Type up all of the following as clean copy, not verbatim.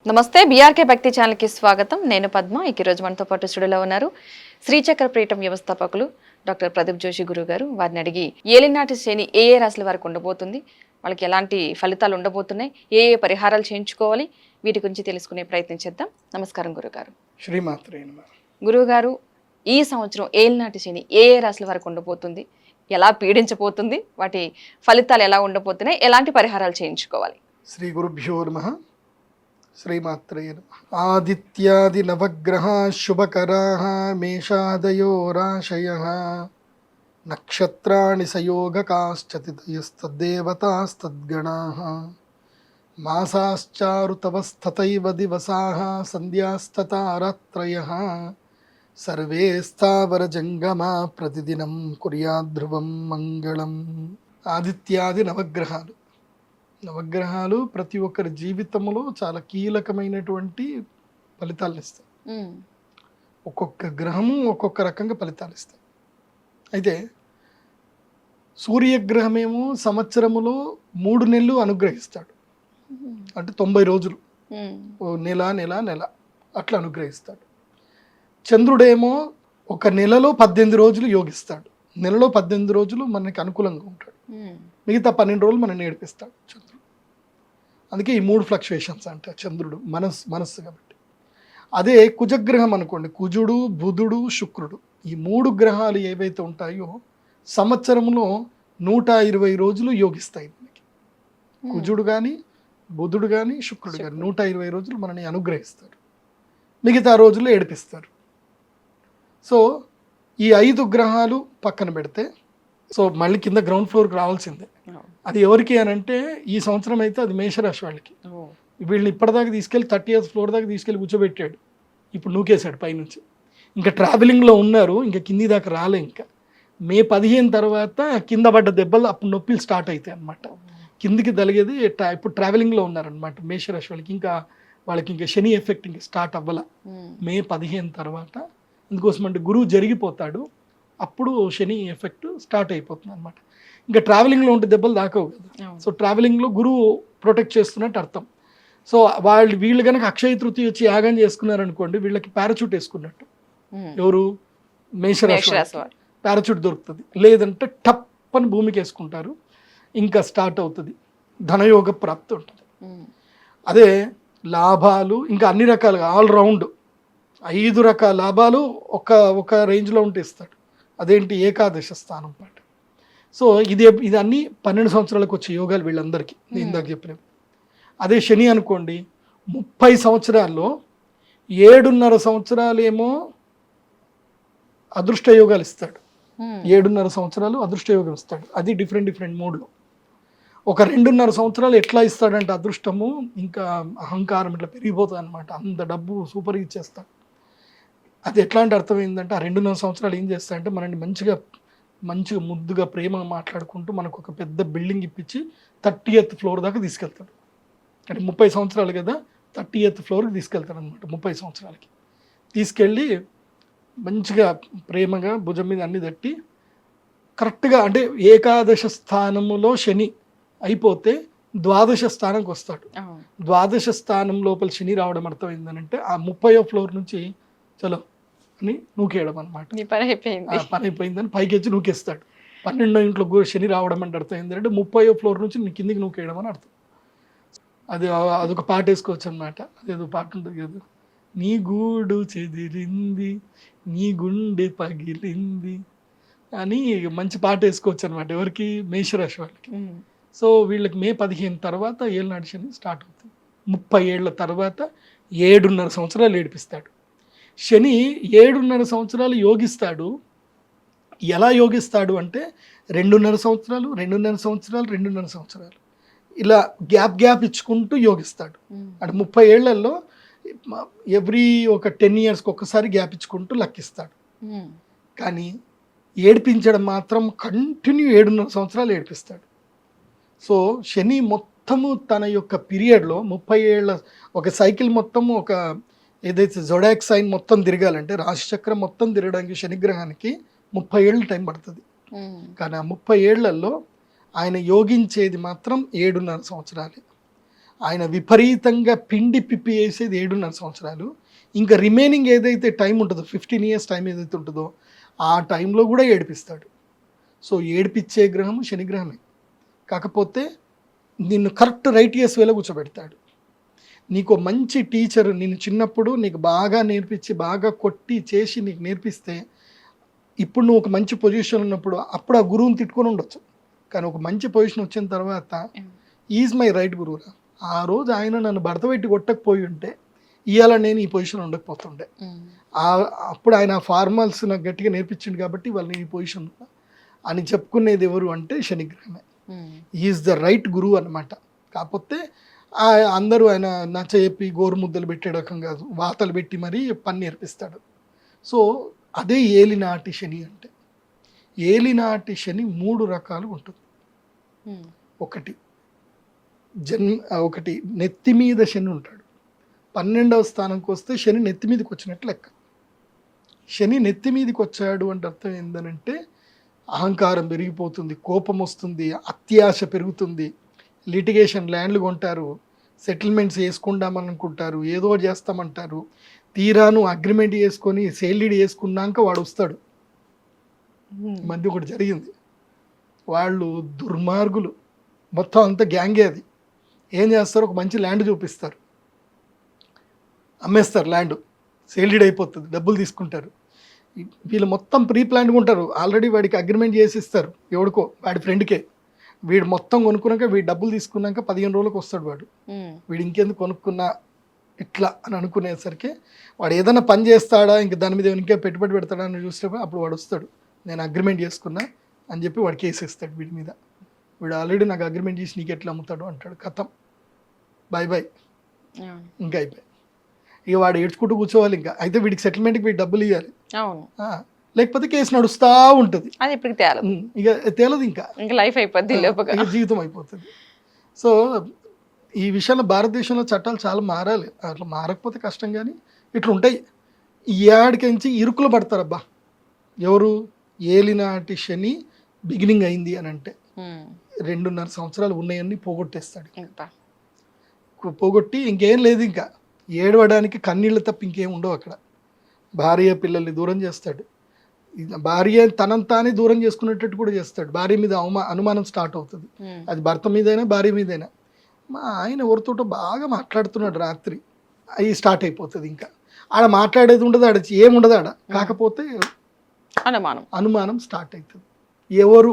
నమస్తే బీఆర్కే భక్తి ఛానల్కి స్వాగతం. నేను పద్మ. ఈరోజు మనతో పాటు స్టూడియోలో ఉన్నారు శ్రీచక్ర పీఠం వ్యవస్థాపకులు డాక్టర్ ప్రదీప్ జోషి గురువు గారు. వారిని అడిగి ఏలినాటి శని ఏ ఏ రాశుల వారికి ఉండబోతుంది, వాళ్ళకి ఎలాంటి ఫలితాలు ఉండబోతున్నాయి, ఏ ఏ పరిహారాలు చేయించుకోవాలి, వీటి గురించి తెలుసుకునే ప్రయత్నం చేద్దాం. నమస్కారం గురుగారు. శ్రీమాత్రే నమః. గురువుగారు, ఈ సంవత్సరం ఏలినాటి శని ఏ ఏ రాశుల వారికి ఉండబోతుంది, ఎలా పీడించబోతుంది, వాటి ఫలితాలు ఎలా ఉండబోతున్నాయి, ఎలాంటి పరిహారాలు చేయించుకోవాలి? శ్రీ గురుభ్యో నమః. శ్రీమాత్రే నమః. ఆదిత్యాది నవగ్రహా శుభకరాః మేషాదయో రాశయః నక్షత్రాణి సయోగకాశ్చతితయస్తద్దేవతాస్తద్గణాః మాసాశ్చారుతవస్తతైవ దివసాః సంధ్యాస్తతా రాత్రయః సర్వే స్థావరజంగమా ప్రతిదినం కుర్యాద్ధ్రువం మంగళం. ఆదిత్యాది నవగ్రహాలు ప్రతి ఒక్కరి జీవితంలో చాలా కీలకమైనటువంటి ఫలితాలను ఇస్తాయి. ఒక్కొక్క గ్రహము ఒక్కొక్క రకంగా ఫలితాలు ఇస్తాయి. అయితే సూర్యగ్రహమేమో సంవత్సరములో 3 నెలలు అనుగ్రహిస్తాడు, అంటే 90 రోజులు, నెల అట్లా అనుగ్రహిస్తాడు. చంద్రుడేమో ఒక నెలలో 18 రోజులు యోగిస్తాడు. నెలలో 18 రోజులు మనకి అనుకూలంగా ఉంటాడు, మిగతా 12 రోజులు మనం నేర్పిస్తాడు చంద్రుడు. అందుకే ఈ 3 ఫ్లక్చుయేషన్స్ అంటే చంద్రుడు మనస్సు కాబట్టి. అదే కుజగ్రహం అనుకోండి, కుజుడు బుధుడు శుక్రుడు, ఈ 3 గ్రహాలు ఏవైతే ఉంటాయో సంవత్సరంలో 120 రోజులు యోగిస్తాయి మనకి. కుజుడు కానీ బుధుడు కానీ శుక్రుడు కానీ 120 రోజులు మనని అనుగ్రహిస్తారు, మిగతా రోజులు ఏడిపిస్తారు. సో ఈ 5 గ్రహాలు పక్కన పెడితే, సో మళ్ళీ కింద గ్రౌండ్ ఫ్లోర్కి రావాల్సిందే. అది ఎవరికి అని అంటే ఈ సంవత్సరం అయితే అది మేషరాశి వాళ్ళకి. వీళ్ళని ఇప్పటిదాకా తీసుకెళ్ళి 30th ఫ్లోర్ దాకా తీసుకెళ్ళి కూర్చోబెట్టాడు, ఇప్పుడు నూకేశాడు పైనుంచి. ఇంకా ట్రావెలింగ్లో ఉన్నారు, ఇంకా కింది దాకా రాలే. ఇంకా మే 15 తర్వాత కింద పడ్డ దెబ్బలు అప్పుడు నొప్పిలు స్టార్ట్ అవుతాయి అన్నమాట. కిందికి తలిగేది ఇప్పుడు ట్రావెలింగ్లో ఉన్నారనమాట మేషరాశి వాళ్ళకి. ఇంకా వాళ్ళకి ఇంకా శని ఎఫెక్ట్ ఇంకా స్టార్ట్ అవ్వాల మే 15 తర్వాత. అందుకోసం అంటే గురువు జరిగిపోతాడు, అప్పుడు శని ఎఫెక్ట్ స్టార్ట్ అయిపోతుంది అనమాట. ఇంకా ట్రావెలింగ్లో ఉంటే దెబ్బలు దాకవు కదా. సో ట్రావెలింగ్లో గురువు ప్రొటెక్ట్ చేస్తున్నట్టు అర్థం. సో వీళ్ళు కనుక అక్షయ తృతీయ వచ్చి యాగం చేసుకున్నారనుకోండి, వీళ్ళకి పారాచూట్ వేసుకున్నట్టు. ఎవరు? మేషరాశి పారాచూట్ దొరుకుతుంది. లేదంటే టప్ అని భూమికి వేసుకుంటారు, ఇంకా స్టార్ట్ అవుతుంది, ధనయోగ ప్రాప్తి ఉంటుంది. అదే లాభాలు ఇంకా అన్ని రకాలుగా ఆల్రౌండ్ 5 రకాల లాభాలు ఒక రేంజ్లో ఉంటే ఇస్తాడు. అదేంటి? ఏకాదశ స్థానం పాట. సో ఇది అన్ని 12 సంవత్సరాలకు వచ్చే యోగాలు వీళ్ళందరికీ నేను ఇందాక చెప్పినవి. అదే శని అనుకోండి, 30 సంవత్సరాల్లో 7.5 సంవత్సరాలు ఏమో అదృష్ట యోగాలు ఇస్తాడు. 7.5 సంవత్సరాలు అదృష్ట యోగం ఇస్తాడు. అది డిఫరెంట్ మూడ్లో. ఒక 2.5 సంవత్సరాలు ఎట్లా ఇస్తాడంటే అదృష్టము ఇంకా అహంకారం ఇట్లా పెరిగిపోతుంది అనమాట. అంత డబ్బు సూపర్గా ఇచ్చేస్తాడు. అది ఎట్లాంటి అర్థమైందంటే ఆ 2.5 సంవత్సరాలు ఏం చేస్తాడంటే మనల్ని మంచిగా ముద్దుగా ప్రేమగా మాట్లాడుకుంటూ మనకు ఒక పెద్ద బిల్డింగ్ ఇప్పించి 30th ఫ్లోర్ దాకా తీసుకెళ్తాడు. అంటే 30 సంవత్సరాలు కదా, 30th ఫ్లోర్కి తీసుకెళ్తాడు అనమాట. 30 సంవత్సరాలకి తీసుకెళ్ళి మంచిగా ప్రేమగా భుజం మీద అన్ని తట్టి కరెక్ట్గా, అంటే ఏకాదశ స్థానములో శని అయిపోతే ద్వాదశ స్థానంకి వస్తాడు. ద్వాదశ స్థానం లోపల శని రావడం అర్థమైందనంటే ఆ 30వ ఫ్లోర్ నుంచి చలో అని నూకేయడం అనమాట. పని అయిపోయిందని పైకి వచ్చి నూకేస్తాడు. 12వ ఇంట్లో శని రావడం అంటే అర్థం ఏంటంటే 30వ ఫ్లోర్ నుంచి కిందికి నూకేయడం అని అర్థం. అదొక పాట వేసుకోవచ్చు అనమాట. అదేదో పాట ఉంటుంది కదా, నీ గూడు చెదిరింది నీ గుండె పగిలింది అని మంచి పాట వేసుకోవచ్చు అనమాట. ఎవరికి? మేషరాశి వాళ్ళకి. సో వీళ్ళకి మే 15 తర్వాత ఏళ్ళనాటి శని స్టార్ట్ అవుతుంది. 30 ఏళ్ళ తర్వాత 7.5 సంవత్సరాలు ఏడిపిస్తాడు. శని 7.5 సంవత్సరాలు యోగిస్తాడు. ఎలా యోగిస్తాడు అంటే 2.5 సంవత్సరాలు 2.5 సంవత్సరాలు 2.5 సంవత్సరాలు ఇలా గ్యాప్ ఇచ్చుకుంటూ యోగిస్తాడు. అంటే 30 ఏళ్లలో ఎవ్రీ ఒక 10 ఇయర్స్కి ఒక్కసారి గ్యాప్ ఇచ్చుకుంటూ లెక్కిస్తాడు. కానీ ఏడిపించడం మాత్రం కంటిన్యూ 7.5 సంవత్సరాలు ఏడిపిస్తాడు. సో శని మొత్తము తన యొక్క పీరియడ్లో 30 ఏళ్ళ ఒక సైకిల్ మొత్తము, ఒక ఏదైతే జొడాక్ సైన్ మొత్తం తిరగాలంటే రాశిచక్రం మొత్తం తిరగడానికి శనిగ్రహానికి 30 ఏళ్ళు టైం పడుతుంది. కానీ ఆ 30 ఏళ్లలో ఆయన యోగించేది మాత్రం 7.5 సంవత్సరాలే. ఆయన విపరీతంగా పిండి పిప్పి వేసేది 7.5 సంవత్సరాలు. ఇంకా రిమైనింగ్ ఏదైతే టైం ఉంటుందో 15 ఇయర్స్ టైం ఏదైతే ఉంటుందో ఆ టైంలో కూడా ఏడిపిస్తాడు. సో ఏడిపించే గ్రహం శనిగ్రహమే. కాకపోతే నిన్ను కరెక్ట్ రైటియస్ వేలో కూర్చోబెడతాడు. నీకు మంచి టీచర్ నిన్ను చిన్నప్పుడు నీకు బాగా నేర్పించి బాగా కొట్టి చేసి నీకు నేర్పిస్తే ఇప్పుడు నువ్వు ఒక మంచి పొజిషన్ ఉన్నప్పుడు అప్పుడు ఆ గురువుని తిట్టుకొని ఉండొచ్చు. కానీ ఒక మంచి పొజిషన్ వచ్చిన తర్వాత ఈజ్ మై రైట్ గురువురా, ఆ రోజు ఆయన నన్ను భర్త పెట్టి కొట్టకపోయి ఉంటే ఇవాళ నేను ఈ పొజిషన్ ఉండకపోతుండే. అప్పుడు ఆయన ఫార్మల్స్ నాకు గట్టిగా నేర్పించింది కాబట్టి వాళ్ళు నేను ఈ పొజిషన్ అని చెప్పుకునేది ఎవరు అంటే శనిగ్రహమే. ఈజ్ ద రైట్ గురువు అనమాట. కాకపోతే అందరూ ఆయన నచ్చ చెప్పి గోరు ముద్దలు పెట్టే రకం కాదు, వాతలు పెట్టి మరీ పని నేర్పిస్తాడు. సో అదే ఏలినాటి శని అంటే. ఏలినాటి శని 3 రకాలు ఉంటుంది. ఒకటి నెత్తి మీద శని ఉంటాడు. 12వ స్థానంకి వస్తే శని నెత్తి మీదకి వచ్చినట్లు లెక్క. శని నెత్తి మీదకి వచ్చాడు అంటే అర్థం ఏంటంటే అహంకారం పెరిగిపోతుంది, కోపం వస్తుంది, అత్యాశ పెరుగుతుంది, లిటిగేషన్, ల్యాండ్లు కొంటారు, సెటిల్మెంట్స్ వేసుకుందామని అనుకుంటారు, ఏదో చేస్తామంటారు, తీరాను అగ్రిమెంట్ చేసుకొని సేల్డీడ్ చేసుకున్నాక వాడు వస్తాడు. మధ్య ఒకటి జరిగింది, వాళ్ళు దుర్మార్గులు మొత్తం అంతా గ్యాంగే. అది ఏం చేస్తారు, ఒక మంచి ల్యాండ్ చూపిస్తారు, అమ్మేస్తారు, ల్యాండ్ సేల్డీడ్ అయిపోతుంది, డబ్బులు తీసుకుంటారు. వీళ్ళు మొత్తం ప్రీ ప్లాన్గా ఉంటారు, ఆల్రెడీ వాడికి అగ్రిమెంట్ చేసి ఇస్తారు ఎవడికో వాడి ఫ్రెండ్కే. వీడు మొత్తం కొనుక్కున్నాక వీడు డబ్బులు తీసుకున్నాక 15 రోజులకు వస్తాడు వాడు. వీడు ఇంకెందుకు కొనుక్కున్నా ఇట్లా అని అనుకునేసరికి వాడు ఏదైనా పని చేస్తాడా, ఇంక దాని మీద ఇంకా పెట్టుబడి పెడతాడా అని చూసినప్పుడు అప్పుడు వాడు వస్తాడు, నేను అగ్రిమెంట్ చేసుకున్నా అని చెప్పి వాడు కేసు ఇస్తాడు వీడి మీద. వీడు ఆల్రెడీ నాకు అగ్రిమెంట్ చేసి నీకు ఎట్లా అమ్ముతాడు అంటాడు. కథం, బాయ్ బాయ్, ఇంకా అయిపోయి. ఇక వాడు ఏడ్చుకుంటూ కూర్చోవాలి. ఇంకా అయితే వీడికి సెటిల్మెంట్కి వీడు డబ్బులు ఇవ్వాలి, లేకపోతే కేసు నడుస్తూ ఉంటుంది. ఇక తేలదు, ఇంకా లైఫ్ అయిపోద్ది, జీవితం అయిపోతుంది. సో ఈ విషయంలో భారతదేశంలో చట్టాలు చాలా మారాలి. అట్లా మారకపోతే కష్టం. కానీ ఇట్లా ఉంటాయి. ఈ ఏడికించి ఇరుకులు పడతారబ్బా ఎవరు, ఏలినాటి శని బిగినింగ్ అయింది అని అంటే 2.5 సంవత్సరాలు ఉన్నాయన్నీ పోగొట్టేస్తాడు. పోగొట్టి ఇంకేం లేదు, ఇంకా ఏడవడానికి కన్నీళ్ళు తప్ప ఇంకేం ఉండవు అక్కడ. భార్య పిల్లల్ని దూరం చేస్తాడు, భార్య తనంతానే దూరం చేసుకునేటట్టు కూడా చేస్తాడు. భార్య మీద అనుమానం స్టార్ట్ అవుతుంది, అది భర్త మీదైనా భార్య మీదైనా. మా ఆయన ఎవరితోటో బాగా మాట్లాడుతున్నాడు రాత్రి, అవి స్టార్ట్ అయిపోతుంది. ఇంకా ఆడ మాట్లాడేది ఉండదు, ఆడ ఏముండదు ఆడ. కాకపోతే అనుమానం స్టార్ట్ అవుతుంది. ఎవరు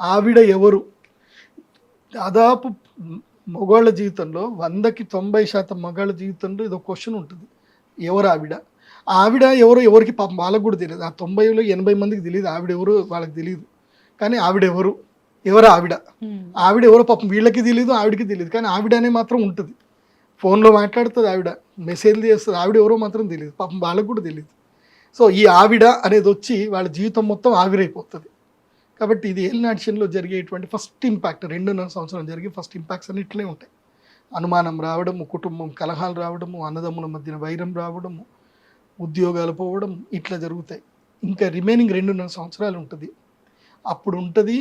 ఆవిడ, ఎవరు? దాదాపు మగవాళ్ళ జీవితంలో 100కి 90% మగవాళ్ళ జీవితంలో ఇదో క్వశ్చన్ ఉంటుంది, ఎవరు ఆవిడ? ఆవిడ ఎవరు ఎవరికి పాపం వాళ్ళకు కూడా తెలియదు. ఆ 90లో 80 మందికి తెలియదు ఆవిడ ఎవరు, వాళ్ళకి తెలియదు. కానీ ఆవిడెవరు, ఎవరు ఆవిడ? ఆవిడెవరో పాపం వీళ్ళకి తెలియదు, ఆవిడకి తెలియదు. కానీ ఆవిడ అనే మాత్రం ఉంటుంది, ఫోన్లో మాట్లాడుతుంది ఆవిడ, మెసేజ్లు చేస్తుంది, ఆవిడ ఎవరో మాత్రం తెలియదు, పాపం వాళ్ళకు కూడా తెలియదు. సో ఈ ఆవిడ అనేది వచ్చి వాళ్ళ జీవితం మొత్తం ఆవిరైపోతుంది. కాబట్టి ఇది ఏలినాటి శనిలో జరిగేటువంటి ఫస్ట్ ఇంపాక్ట్. 2.5 సంవత్సరం జరిగే ఫస్ట్ ఇంపాక్ట్స్ అన్ని ఇట్లే ఉంటాయి. అనుమానం రావడము, కుటుంబం కలహాలు రావడము, అన్నదమ్ముల మధ్యన వైరం రావడము, ఉద్యోగాలు పోవడం, ఇట్లా జరుగుతాయి. ఇంకా రిమైనింగ్ 2.5 సంవత్సరాలు ఉంటుంది. అప్పుడు ఉంటుంది,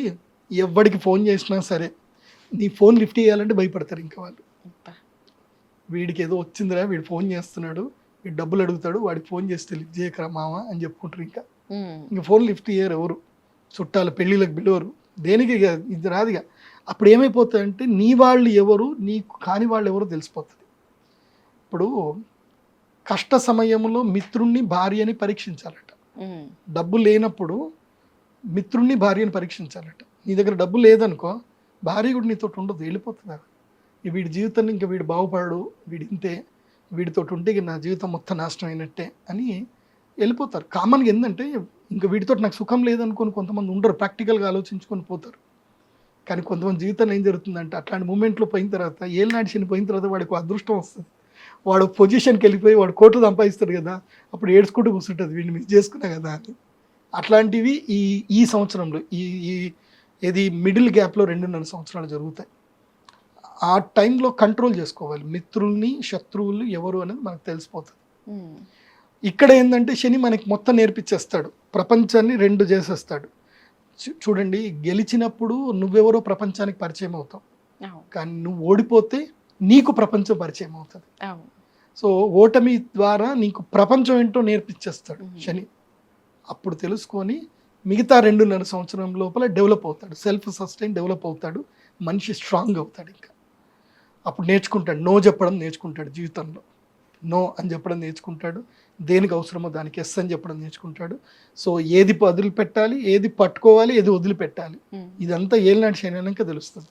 ఎవరికి ఫోన్ చేసినా సరే నీ ఫోన్ లిఫ్ట్ చేయాలంటే భయపడతారు. ఇంకా వాళ్ళు, వీడికి ఏదో వచ్చిందిరా, వీడు ఫోన్ చేస్తున్నాడు, వీడు డబ్బులు అడుగుతాడు, వాడికి ఫోన్ చేస్తే లిఫ్ట్ చేయకరా మామ అని చెప్పుకుంటారు. ఇంకా ఫోన్ లిఫ్ట్ చేయరు ఎవరు, చుట్టాలు పెళ్ళిళ్ళకి పిలవరు, దేనికి ఇది రాదుగా. అప్పుడు ఏమైపోతాయంటే నీ వాళ్ళు ఎవరు, నీకు కాని వాళ్ళు ఎవరో తెలిసిపోతుంది. ఇప్పుడు కష్ట సమయంలో మిత్రుణ్ణి భార్యని పరీక్షించాలట, డబ్బు లేనప్పుడు మిత్రుణ్ణి భార్యని పరీక్షించాలట. నీ దగ్గర డబ్బు లేదనుకో, భార్య కూడా నీతో ఉండదు, వెళ్ళిపోతుంది. వీడి జీవితాన్ని ఇంకా వీడు బాగుపడడు, వీడి ఇంతే, వీడితో ఉంటే నా జీవితం మొత్తం నాశనం అయినట్టే అని వెళ్ళిపోతారు. కామన్గా ఏంటంటే ఇంకా వీటితో నాకు సుఖం లేదనుకొని కొంతమంది ఉండరు, ప్రాక్టికల్గా ఆలోచించుకొని పోతారు. కానీ కొంతమంది జీవితంలో ఏం జరుగుతుందంటే అట్లాంటి మూమెంట్లో పోయిన తర్వాత, ఏలినాటి శని పోయిన తర్వాత వాడికి అదృష్టం వస్తుంది. వాడు పొజిషన్కి వెళ్ళిపోయి వాడు కోట్లు సంపాదిస్తాడు కదా, అప్పుడు ఏడ్చుకుంటూ కూర్చుంటుంది, వీడిని మిస్ చేసుకున్నా కదా అని. అట్లాంటివి ఈ సంవత్సరంలో ఇది మిడిల్ గ్యాప్లో 2.5 సంవత్సరాలు జరుగుతాయి. ఆ టైంలో కంట్రోల్ చేసుకోవాలి, మిత్రుల్ని శత్రువులు ఎవరు అనేది మనకు తెలిసిపోతుంది. ఇక్కడ ఏంటంటే శని మనకి మొత్తం నేర్పించేస్తాడు, ప్రపంచాన్ని 2 చేసేస్తాడు. చూడండి, గెలిచినప్పుడు నువ్వెవరో ప్రపంచానికి పరిచయం అవుతావు, కానీ నువ్వు ఓడిపోతే నీకు ప్రపంచం పరిచయం అవుతుంది. అవును. సో ఓటమి ద్వారా నీకు ప్రపంచం ఏంటో నేర్పించేస్తాడు శని. అప్పుడు తెలుసుకొని మిగతా 2.5 సంవత్సరం లోపల డెవలప్ అవుతాడు, సెల్ఫ్ సస్టైన్ డెవలప్ అవుతాడు, మనిషి స్ట్రాంగ్ అవుతాడు. ఇంకా అప్పుడు నేర్చుకుంటాడు, నో చెప్పడం నేర్చుకుంటాడు జీవితంలో. నో అని చెప్పడం నేర్చుకుంటాడు, దేనికి అవసరమో దానికి ఎస్ అని చెప్పడం నేర్చుకుంటాడు. సో ఏది వదిలిపెట్టాలి, ఏది పట్టుకోవాలి, ఏది వదిలిపెట్టాలి, ఇదంతా ఏలినాటి శని అన్నాక తెలుస్తుంది.